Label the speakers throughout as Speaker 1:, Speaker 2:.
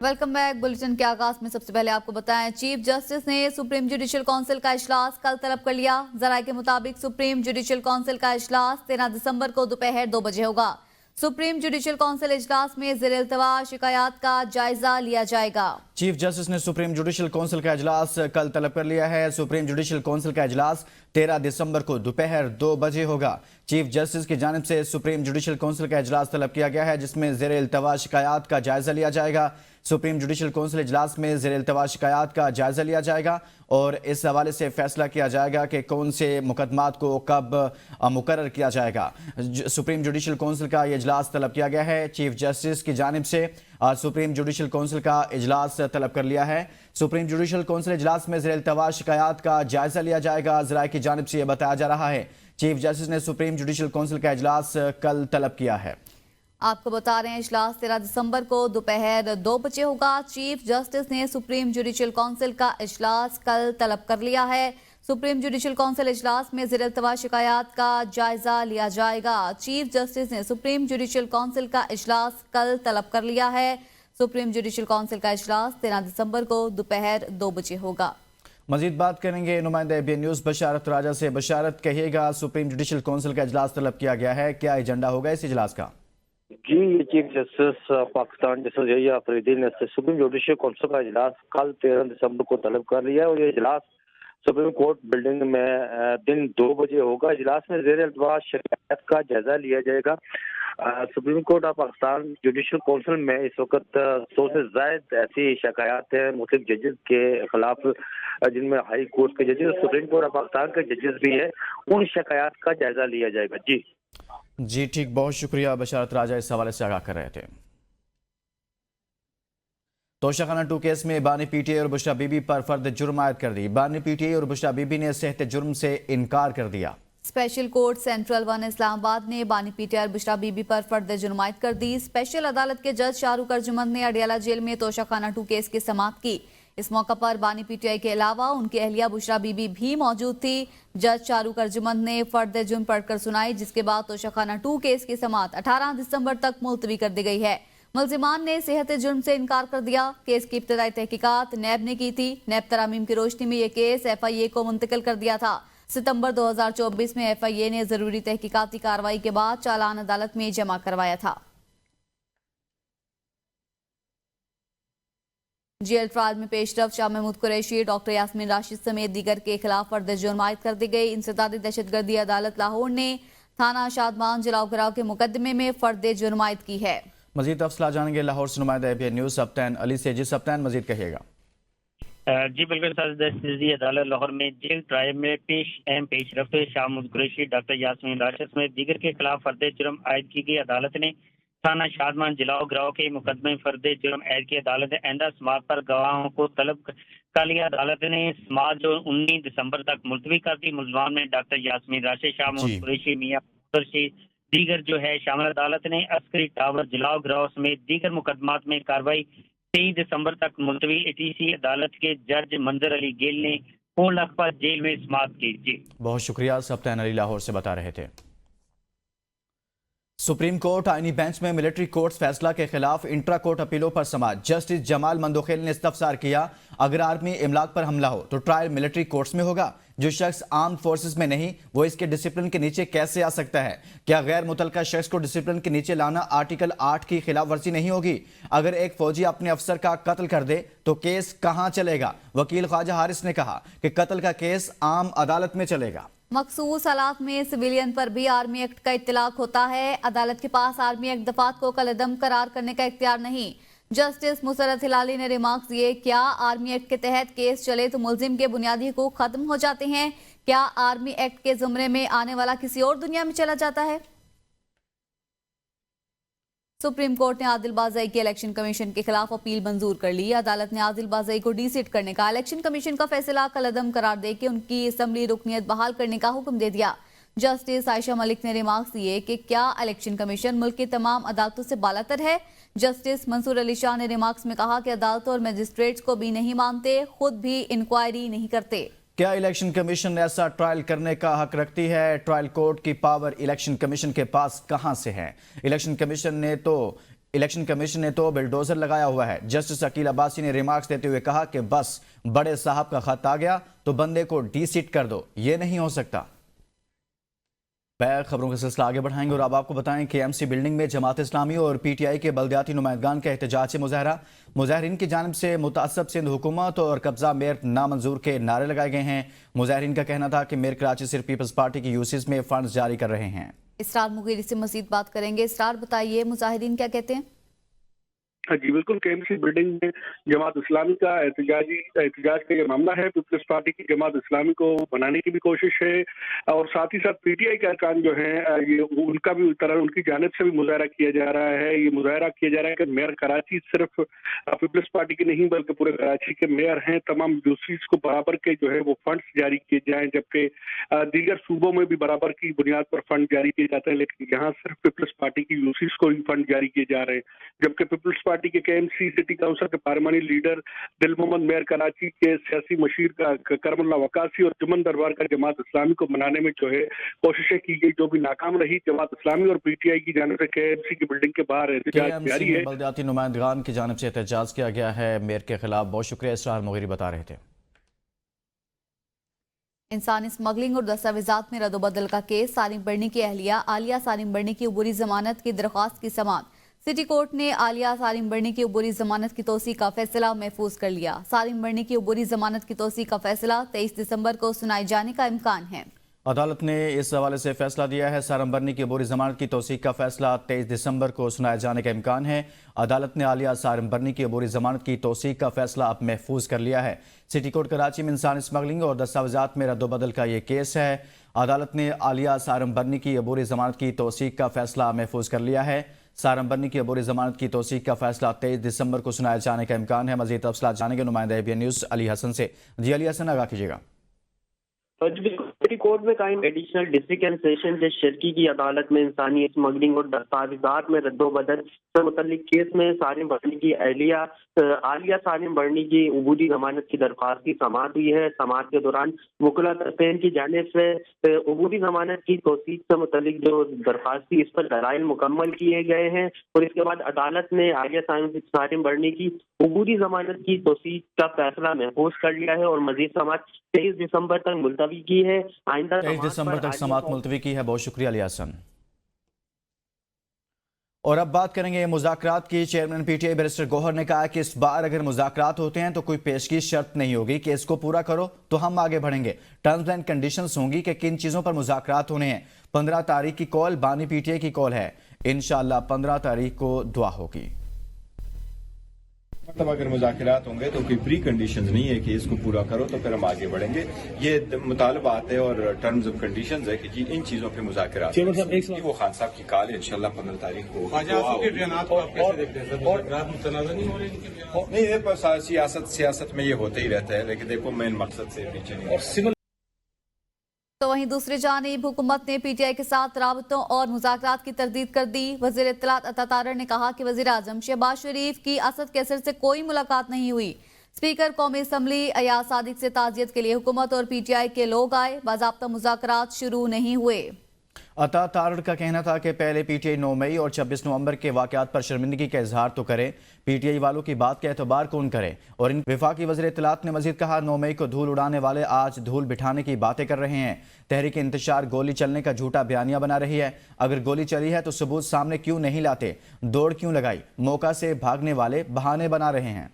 Speaker 1: Welcome back. Bulletin के आगाज में सबसे पहले आपको बताएं, चीफ जस्टिस ने सुप्रीम जुडिशियल काउंसिल का इजलास कल तलब कर लिया। जराये के मुताबिक सुप्रीम जुडिशियल काउंसिल का इजलास 13 दिसंबर को दोपहर 2 बजे होगा। सुप्रीम जुडिशियल काउंसिल इजलास में ज़ेर-ए-इल्तवा शिकायत का जायजा लिया जाएगा।
Speaker 2: चीफ जस्टिस ने सुप्रीम जुडिशियल काउंसिल का इजलास कल तलब कर लिया है। सुप्रीम जुडिशियल काउंसिल का इजलास 13 दिसंबर को दोपहर 2 बजे होगा। चीफ जस्टिस की जानिब से सुप्रीम जुडिशियल काउंसिल का इजलास तलब किया गया है, जिसमें ज़ेर-ए-इल्तवा शिकायत का जायजा लिया जाएगा। सुप्रीम जुडिशियल काउंसिल इजलास में ज़ेर-ए-इल्तवा शिकायत का जायजा लिया जाएगा और इस हवाले से फैसला किया जाएगा कि कौन से मुकदमात को कब मुकर्रर किया जाएगा। सुप्रीम जुडिशियल काउंसिल का ये इजलास तलब किया गया है। चीफ जस्टिस की जानिब से सुप्रीम जुडिशियल काउंसिल का इजलास तलब कर लिया है। सुप्रीम जुडिशियल काउंसिल इजलास में ज़ेर-ए-इल्तवा शिकायत का जायजा लिया जाएगा। ज़राए की जानिब से यह बताया जा रहा है। चीफ जस्टिस ने सुप्रीम जुडिशियल काउंसिल का इजलास कल तलब किया है।
Speaker 1: आपको बता रहे हैं, इजलास 13 दिसंबर को दोपहर 2 बजे होगा। चीफ जस्टिस ने सुप्रीम जुडिशियल काउंसिल का इजलास कल तलब कर लिया है। सुप्रीम जुडिशियल काउंसिल इजलास में ज़ेर-ए-इल्तवा शिकायत का जायजा लिया जाएगा। चीफ जस्टिस ने सुप्रीम जुडिशियल काउंसिल का इजलास कल तलब कर लिया है। सुप्रीम जुडिशियल काउंसिल का इजलास 13 दिसंबर को दोपहर 2 बजे होगा।
Speaker 2: मजीद बात करेंगे नुमाइंदा ABN न्यूज़ बशारत राजा से। बशारत, कहिएगा, सुप्रीम जुडिशियल काउंसिल का इजलास तलब किया गया है, क्या एजेंडा होगा इस इजलास का?
Speaker 3: जी, ये चीफ जस्टिस पाकिस्तान जस्टिस यही अफरीदी ने सुप्रीम जुडिशियल काउंसिल का इजलास कल 13 दिसंबर को तलब कर लिया है और ये इजलास सुप्रीम कोर्ट बिल्डिंग में दिन 2 बजे होगा। इजलास में ज़ेर-ए-इल्तवा शिकायत का जायजा लिया जाएगा। Supreme court of Pakistan judicial council में इस वक्त 100 से ज्यादा ऐसी शिकायत है मुख्तलिफ जजेस के खिलाफ, जिनमें हाई कोर्ट के जजेस, सुप्रीम कोर्ट ऑफ पाकिस्तान के जजेस भी है। उन शिकायत का जायजा लिया जाएगा। जी
Speaker 2: ठीक, बहुत शुक्रिया बशारत राजा, इस हवाले से आगाह कर रहे थे। तोशाखाना 2 केस में बानी PTI और बुशरा बीबी पर फर्द जुर्म आयद कर दी। बानी PTI और बुशरा बीबी ने सेहत जुर्म से इनकार कर दिया।
Speaker 1: स्पेशल कोर्ट सेंट्रल 1 इस्लामाबाद ने बानी PTI और बुशरा बीबी पर फर्द जुर्म आयद कर दी। स्पेशल अदालत के जज शाहरुख अर्जुमंद ने अडियाला जेल में तोशाखाना 2 केस की समाअत की। इस मौका पर बानी PTI के अलावा उनकी अहलिया बुशरा बीबी भी मौजूद थी। जज शाहरुख अर्जुमंद ने फर्द जुर्म पढ़कर सुनाई, जिसके बाद तोशाखाना 2 केस की समाअत 18 दिसंबर तक मुलतवी कर दी गई है। मुल्जिमान ने सेहत जुर्म से इनकार कर दिया। केस की इब्तदाई तहकीकात नैब ने की थी। नैब तरामीम की रोशनी में यह केस FIA को मुंतकिल कर दिया था। सितंबर 2024 में FIA ने जरूरी तहकीकाती कार्रवाई के बाद चालान अदालत में जमा करवाया था। जेल ट्रायल में पेशरफ शाह महमूद कुरैशी, डॉक्टर यास्मीन राशिद समेत दीगर के खिलाफ फर्द जुर्म आयद कर दी गई। इंसदादी दहशतगर्दी अदालत लाहौर ने थाना शादमान जलाओ गिराव के मुकदमे में फर्द जुर्म आयद की है।
Speaker 2: मजीद तफसीलात जानेंगे लाहौर से नुमाइंदा ABN न्यूज़ सप्तान अली से। जी सप्तान, मजीद कहिएगा।
Speaker 4: जी बिल्कुल, दहशतगर्दी अदालत लाहौर में जेल ट्रायल में पेशरफ शाह महमूद कुरैशी, डॉक्टर यास्मीन राशिद समेत दीगर के खिलाफ फर्द जुर्म आयद की गई। अदालत ने थाना शादमान जलाओ गिराव के मुकदमे फर्द जुर्म ऐद की। अदालत ने आइंदा समाअत पर गवाहों को तलब कर लिया। अदालत ने समाअत जो 19 दिसंबर तक मुलतवी कर दी। मुल्ज़मान में डॉक्टर यास्मीन राशिद, शाह महमूद कुरैशी, मियां दीगर जो है शामिल। अदालत ने अस्करी टावर जलाओ गिराव समेत दीगर मुकदमात में कार्रवाई 23 दिसंबर तक मुलतवी। ATC अदालत के जज मंजर अली गेल ने 4 लाख पर जेल में समाअत की। जी
Speaker 2: बहुत शुक्रिया, सप्तान अली लाहौर से बता रहे थे। सुप्रीम कोर्ट आईनी बेंच में मिलिट्री कोर्ट्स फैसला के खिलाफ इंट्रा कोर्ट अपीलों पर समाअत। जस्टिस जमाल मंदोखेल ने इस्तफसार किया, अगर आर्मी इमलाक पर हमला हो तो ट्रायल मिलिट्री कोर्ट्स में होगा। जो शख्स आर्म्ड फोर्सेस में नहीं, वो इसके डिसिप्लिन के नीचे कैसे आ सकता है? क्या गैर मुतलका शख्स को डिसिप्लिन के नीचे लाना आर्टिकल 8 की खिलाफ वर्जी नहीं होगी? अगर एक फौजी अपने अफसर का कत्ल कर दे तो केस कहां चलेगा? वकील ख्वाजा हारिस ने कहा कि कत्ल का केस आम अदालत में चलेगा।
Speaker 1: मखसूस हालात में सिविलियन पर भी आर्मी एक्ट का इत्तलाक होता है। अदालत के पास आर्मी एक्ट दफात को कलअदम करार करने का इख्तियार नहीं। जस्टिस मुसरत हिलाली ने रिमार्क्स दिए, क्या आर्मी एक्ट के तहत केस चले तो मुल्जिम के बुनियादी हुकूक खत्म हो जाते हैं? क्या आर्मी एक्ट के जुमरे में आने वाला किसी और दुनिया में चला जाता है? सुप्रीम कोर्ट ने आदिल बाज़ई की इलेक्शन कमीशन के खिलाफ अपील मंजूर कर ली। अदालत ने आदिल बाज़ई को डीसीट करने का इलेक्शन कमीशन का फैसला कलअदम करार दे के उनकी असम्बली रुकनियत बहाल करने का हुक्म दे दिया। जस्टिस आयशा मलिक ने रिमार्क्स दिए कि क्या इलेक्शन कमीशन मुल्क की तमाम अदालतों से बालातर है? जस्टिस मंसूर अली शाह ने रिमार्क्स में कहा कि अदालतों और मजिस्ट्रेट्स को भी नहीं मानते, खुद भी इंक्वायरी नहीं करते।
Speaker 2: क्या इलेक्शन कमीशन ऐसा ट्रायल करने का हक रखती है? ट्रायल कोर्ट की पावर इलेक्शन कमीशन के पास कहां से है? इलेक्शन कमीशन ने तो इलेक्शन कमीशन ने तो बिल्डोजर लगाया हुआ है। जस्टिस अकील अब्बासी ने रिमार्क्स देते हुए कहा कि बस बड़े साहब का खत आ गया तो बंदे को डी-सीट कर दो, ये नहीं हो सकता। खबरों का सिलसिला आगे बढ़ाएंगे और अब आपको बताएं कि एमसी बिल्डिंग में जमात इस्लामी और पीटीआई के बलदियाती नुमाइंदगान का एहतजाजी मुजाहरा। मुजाहरीन की जानिब से मुतासब सिंध हुकूमत और कब्जा मेयर नामंजूर के नारे लगाए गए हैं। मुजाहरीन का कहना था कि मेयर कराची सिर्फ पीपल्स पार्टी की यूसीज में फंड्स जारी कर रहे हैं।
Speaker 1: इसरार मुगीरी से मजीद बात करेंगे। इसरार, बताइए मुजाहिरीन क्या कहते हैं?
Speaker 5: जी बिल्कुल, केएमसी बिल्डिंग में जमात इस्लामी का एहतजाज का ये मामला है। पीपल्स पार्टी की जमात इस्लामी को बनाने की भी कोशिश है और साथ ही साथ पीटीआई के अरकान जो हैं ये उनका भी उनकी जानिब से भी मुजाहरा किया जा रहा है। ये मुजाहरा किया जा रहा है कि मेयर कराची सिर्फ पीपल्स पार्टी की नहीं बल्कि पूरे कराची के मेयर हैं, तमाम यूसीज को बराबर के जो है वो फंड्स जारी किए जाएं, जबकि दीगर सूबों में भी बराबर की बुनियाद पर फंड जारी किए जाते हैं, लेकिन यहाँ सिर्फ पीपल्स पार्टी की यूसीज को ही फंड जारी किए जा रहे हैं। जबकि पीपल्स पार्टी के केएमसी सिटी काउंसिल के पार्लिमानी लीडर दिल मोहम्मद मेयर कराची के सियासी मशीर का करमुल्ला वकासी और जुम्मन दरबार का जमात इस्लामी को मनाने में जो है कोशिशें की गई, जो भी नाकाम रही। जमात इस्लामी और पीटीआई की जानिब से केएमसी की बिल्डिंग के बाहर एहतजाज जारी है।
Speaker 2: बलदियाती नुमाइंदगान की जानिब से एहतजाज किया गया है मेयर के खिलाफ। बहुत शुक्रिया, इसरार मुगीरी बता रहे थे।
Speaker 1: इंसानी स्मगलिंग और दस्तावेजात में रद्दोबदल का केस। सारिम बर्नी की अहलिया आलिया सारिम बर्नी की अबूरी जमानत की दरख्वास्त की समाअत। सिटी कोर्ट ने आलिया सारिम बर्नी की अबूरी जमानत की तोसी का फैसला महफूज कर लिया। सारिम बर्नी की अबूरी जमानत की तोसी का फैसला 23 दिसंबर को सुनाए जाने का इम्कान है।
Speaker 2: अदालत ने इस हवाले से फैसला दिया है। सारिम बर्नी की अबूरी जमानत की तौसीक का फैसला 23 दिसंबर को सुनाए जाने का इम्कान है। अदालत ने आलिया सारिम बर्नी की अबूरी जमानत की तौसीक का फैसला अब महफूज कर लिया है। सिटी कोर्ट कराची में इंसानी स्मगलिंग और दस्तावेजात में रद्दोबदल का ये केस है। अदालत ने आलिया सारिम बर्नी की अबूरी जमानत की तौसीक का फैसला महफूज कर लिया है। सारिम बर्नी की अबूरी जमानत की तौसीक का फैसला 23 दिसंबर को सुनाए जाने का इम्कान है। मजीद तफसीलात जानेंगे नुमाइंदा एबीएन न्यूज़ अली हसन से। जी अली हसन, आगाह कीजिएगा।
Speaker 6: सिटी कोर्ट में कायम एडिशनल डिस्ट्रिक्ट एंड सेशन जज शर्की की अदालत में इंसानी स्मगलिंग और दस्तावेजात में रद्दोबदल से मुतल्लिक केस में सारिम बर्नी की अहलिया आलिया सारिम बर्नी की अबूरी जमानत की दरख्वास्त की समाअत हुई है। समाअत के दौरान वकला तरफ़ैन की जानिब से अबूरी जमानत की तौसीक से मुतल्लिक जो दरख्वास्त थी इस पर दलाइल मुकम्मल किए गए हैं और इसके बाद अदालत ने आलिया सारिम बर्नी की अबूरी जमानत की तौसीक का फैसला महफूज कर लिया है और मजीद समाअत 23 दिसंबर तक मुलतवी की है। आइंदा
Speaker 2: 23 दिसंबर तक समाअत मुलतवी की है। बहुत शुक्रिया अली हसन। और अब बात करेंगे मुज़ाकरात की। चेयरमैन पीटीआई बैरिस्टर गौहर ने कहा कि इस बार अगर मुज़ाकरात होते हैं तो कोई पेशगी शर्त नहीं होगी कि इसको पूरा करो तो हम आगे बढ़ेंगे। टर्म्स एंड कंडीशंस होंगी कि किन चीज़ों पर मुज़ाकरात होने हैं। 15 तारीख की कॉल बानी पीटीआई की कॉल है। इंशाअल्लाह 15 तारीख को दुआ होगी।
Speaker 7: मतलब अगर मुज़ाकरात होंगे तो कोई प्री कंडीशंस नहीं है कि इसको पूरा करो तो फिर हम आगे बढ़ेंगे। ये मुतालबात है और टर्म्स ऑफ कंडीशंस है कि जी इन चीजों पे मुज़ाकरात वो खान साहब की कॉल है इंशाल्लाह 15 तारीख को। नहीं, सियासत में ये होता ही रहता है, लेकिन देखो मेन मकसद से पीछे नहीं।
Speaker 1: तो वहीं दूसरी जानिब हुकूमत ने पीटीआई के साथ राबतों और मुज़ाकरात की तरदीद कर दी। वज़ीर इत्तलात अता तारर ने कहा कि वज़ीर आज़म शहबाज शरीफ की असद कैसर से कोई मुलाकात नहीं हुई। स्पीकर कौमी असम्बली अयाज सादिक से ताज़ियत के लिए हुकूमत और पीटीआई के लोग आए, बाज़ाब्ता मुज़ाकरात शुरू नहीं हुए।
Speaker 2: अता तारड़ का कहना था कि पहले पीटीआई 9 मई और 26 नवंबर के वाक़यात पर शर्मिंदगी का इजहार तो करे, पीटीआई वालों की बात का एतबार कौन करे। और इन वफाकी वज़ीर इत्तलात ने मजीद कहा 9 मई को धूल उड़ाने वाले आज धूल बिठाने की बातें कर रहे हैं। तहरीक इंतशार गोली चलने का झूठा बयानिया बना रही है। अगर गोली चली है तो सबूत सामने क्यों नहीं लाते, दौड़ क्यों लगाई, मौका से भागने वाले बहाने बना रहे हैं।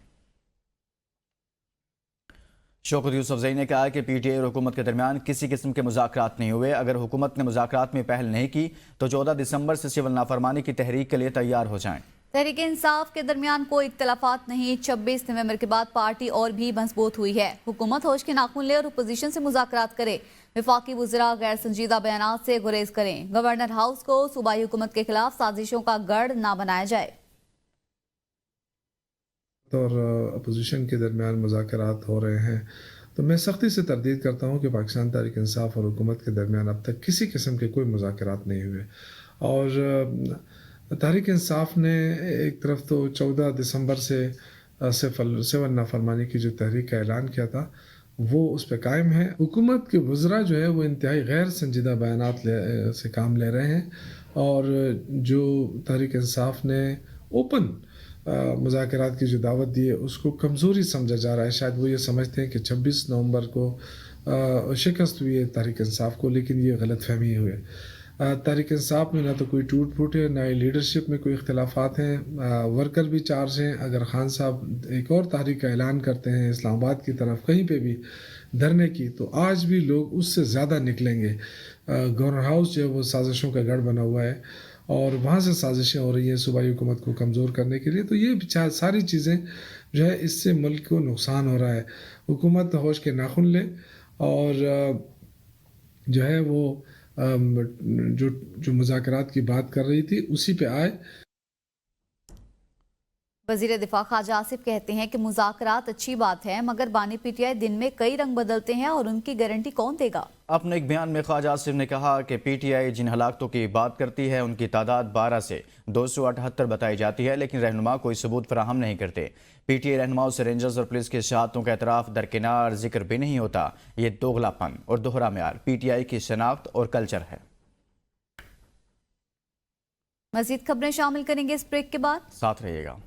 Speaker 2: शौकत यूसुफजई ने कहा कि पीटीआई और हुकूमत के दरमियान किसी किस्म के मुज़ाकरात नहीं हुए। अगर हुकूमत ने मुज़ाकरात में पहल नहीं की तो 14 दिसंबर से सिविल नाफरमानी की तहरीक के लिए तैयार हो जाएं।
Speaker 1: तहरीक इंसाफ के दरमियान कोई इख्तलाफात नहीं। 26 नवंबर के बाद पार्टी और भी मजबूत हुई है। हुकूमत होश के नाखून ले और अपोजिशन से मुज़ाकरात करे। वफाकी वज़रा गैर संजीदा बयानात से गुरेज करें। गवर्नर हाउस को सूबाई हुकूमत के खिलाफ साजिशों का गढ़ ना बनाया जाए।
Speaker 8: और अपोजिशन के दरमियान मुज़ाकरात हो रहे हैं तो मैं सख्ती से तरदीद करता हूँ कि पाकिस्तान तहरीक इंसाफ और हुकूमत के दरमियान अब तक किसी किस्म के कोई मुज़ाकरात नहीं हुए। और तहरीक इंसाफ ने एक तरफ तो 14 दिसंबर से सिविल नाफरमानी की जो तहरीक का ऐलान किया था वो उस पर कायम है। हुकूमत के वज़रा जो है वो इंतहाई गैर संजीदा बयानात से काम ले रहे हैं और जो तहरीक इंसाफ ने ओपन मुज़ाकरात की जो दावत दी है उसको कमज़ोरी समझा जा रहा है। शायद वो ये समझते हैं कि 26 नवंबर को शिकस्त हुई है तहरीक इंसाफ को, लेकिन ये गलत फहमी हुई है। तहरीक इंसाफ में ना तो कोई टूट फूट है, ना ही लीडरशिप में कोई इख्तलाफात हैं। वर्कर भी चार्ज हैं। अगर खान साहब एक और तहरीक का ऐलान करते हैं इस्लामाबाद की तरफ कहीं पे भी धरने की, तो आज भी लोग उससे ज़्यादा निकलेंगे। गवर्नर हाउस जो है वो साजिशों का गढ़ बना हुआ है और वहाँ से साजिशें हो रही हैं सूबाई हुकूमत को कमज़ोर करने के लिए। तो ये सारी चीज़ें जो है इससे मुल्क को नुकसान हो रहा है। हुकूमत होश के नाखुन ले और जो है वो जो मुज़ाकरात की बात कर रही थी उसी पे आए।
Speaker 1: वज़ीर दिफा ख्वाजा आसिफ कहते हैं कि मुज़ाकरात अच्छी बात है, मगर बानी पीटीआई दिन में कई रंग बदलते हैं और उनकी गारंटी कौन देगा।
Speaker 2: अपने एक बयान में ख्वाजा आसिफ ने कहा कि पीटीआई जिन हलाकतों की बात करती है उनकी तादाद 12 से 278 बताई जाती है, लेकिन रहनुमा कोई सबूत फराहम नहीं करते। पीटीआई रहनुमाओं से रेंजर्स और पुलिस की शहादतों का एतराफ़ दरकिनार जिक्र भी नहीं होता। ये दोगलापन और दोहरा म्यार पीटीआई की शनाख्त और कल्चर है।
Speaker 1: मज़ीद खबरें शामिल करेंगे इस ब्रेक के बाद,
Speaker 2: साथ रहिएगा।